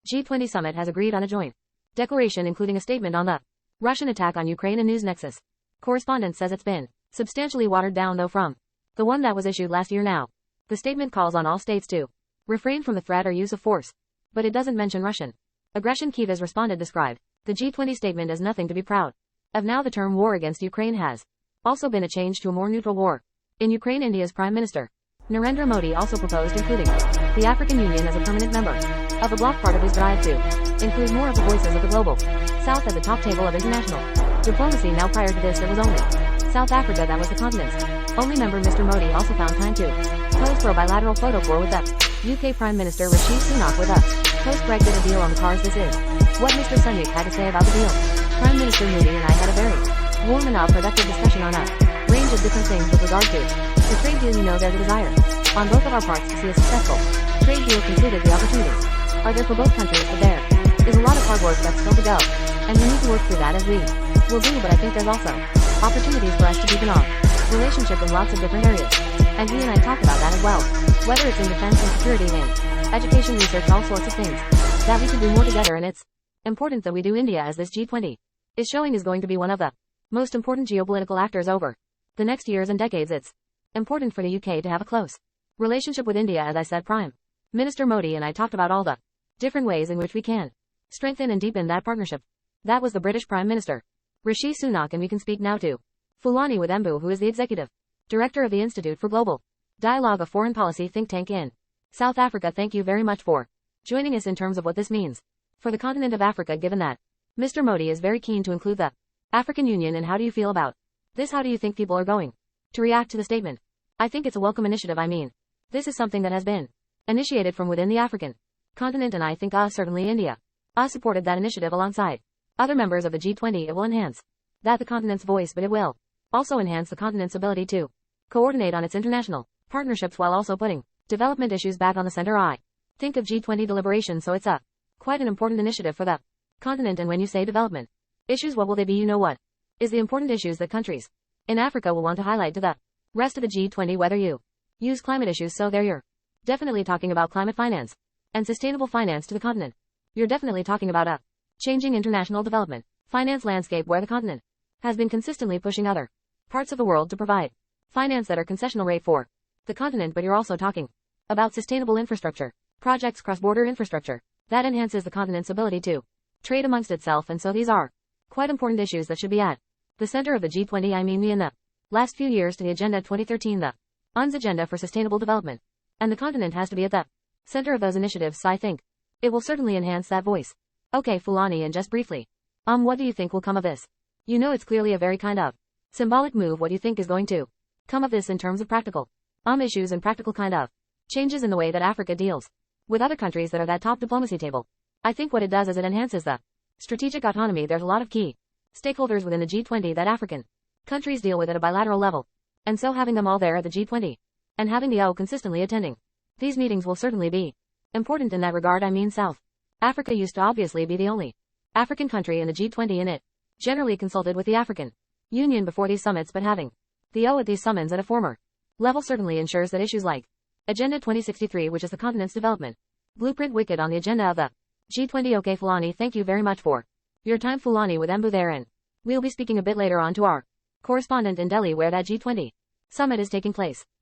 G20 Summit has agreed on a joint declaration including a statement on the Russian attack on Ukraine and news Nexus. Correspondent says it's been substantially watered down though from the one that was issued last year now. The statement calls on all states to refrain from the threat or use of force. But it doesn't mention Russian aggression. Kyiv has responded described the G20 statement as nothing to be proud of. Now the term war against Ukraine has also been a change to a more neutral war in Ukraine. India's Prime Minister Narendra Modi also proposed including the African Union as a permanent member of the bloc. Part of his drive to include more of the voices of the global South at the top table of international diplomacy. Now prior to this there was only South Africa that was the continent's only member. Mr. Modi also found time to pose for a bilateral photo for with the UK Prime Minister Rishi Sunak with a post-Brexit a deal on the cars. This is what Mr. Sunak had to say about the deal. Prime Minister Modi and I had a very warm and productive discussion on a range of different things with regard to the trade deal. You know there's a desire on both of our parts to see a successful trade deal concluded. The opportunities are there for both countries, but there is a lot of hard work that's still to go, and we need to work through that as we will do. But I think there's also opportunities for us to deepen our relationship in lots of different areas, and he and I talked about that as well, whether it's in defense and security, in education, research, all sorts of things that we can do more together. And it's important that we do. India, as this G20 is showing, is going to be one of the most important geopolitical actors over the next years and decades. It's important for the UK to have a close relationship with India. As I said, Prime Minister Modi and I talked about all the different ways in which we can strengthen and deepen that partnership. That was the British Prime Minister Rishi Sunak, and we can speak now to Fulani Wadembu, who is the Executive Director of the Institute for Global Dialogue, a foreign policy think tank in South Africa. Thank you very much for joining us in terms of what this means for the continent of Africa, given that Mr. Modi is very keen to include the African Union. And how do you feel about this? How do you think people are going to react to the statement? I think it's a welcome initiative. I mean, this is something that has been initiated from within the African continent, and I think certainly India supported that initiative alongside other members of the G20. It will enhance the continent's voice, but it will also enhance the continent's ability to coordinate on its international partnerships while also putting development issues back on the center. I think of G20 deliberations, so it's quite an important initiative for the continent. And when you say development issues, what will they be? You know what is the important issues that countries in Africa will want to highlight to the rest of the G20, whether you use climate issues. So there you're definitely talking about climate finance and sustainable finance to the continent. You're definitely talking about a changing international development finance landscape where the continent has been consistently pushing other parts of the world to provide finance that are concessional rate for the continent. But you're also talking about sustainable infrastructure projects, cross-border infrastructure that enhances the continent's ability to trade amongst itself. And so these are quite important issues that should be at the center of the G20. I mean, we in the last few years to the Agenda 2013, the UN's agenda for sustainable development, and the continent has to be at the center of those initiatives. So I think it will certainly enhance that voice. Okay, Fulani, and just briefly, what do you think will come of this? You know, it's clearly a very kind of symbolic move. What do you think is going to come of this in terms of practical issues and practical kind of changes in the way that Africa deals with other countries that are that top diplomacy table? I think what it does is it enhances the strategic autonomy. There's a lot of key stakeholders within the G20 that African countries deal with at a bilateral level, and so having them all there at the G20 and having the consistently attending these meetings will certainly be important in that regard. I mean, South Africa used to obviously be the only African country in the G20, and it generally consulted with the African Union before these summits, but having the at these summits at a former level certainly ensures that issues like Agenda 2063, which is the continent's development blueprint, wicked on the agenda of the G20. Okay, Fulani, thank you very much for your time. Fulani with Embu there, and we'll be speaking a bit later on to our correspondent in Delhi where that G20 summit is taking place.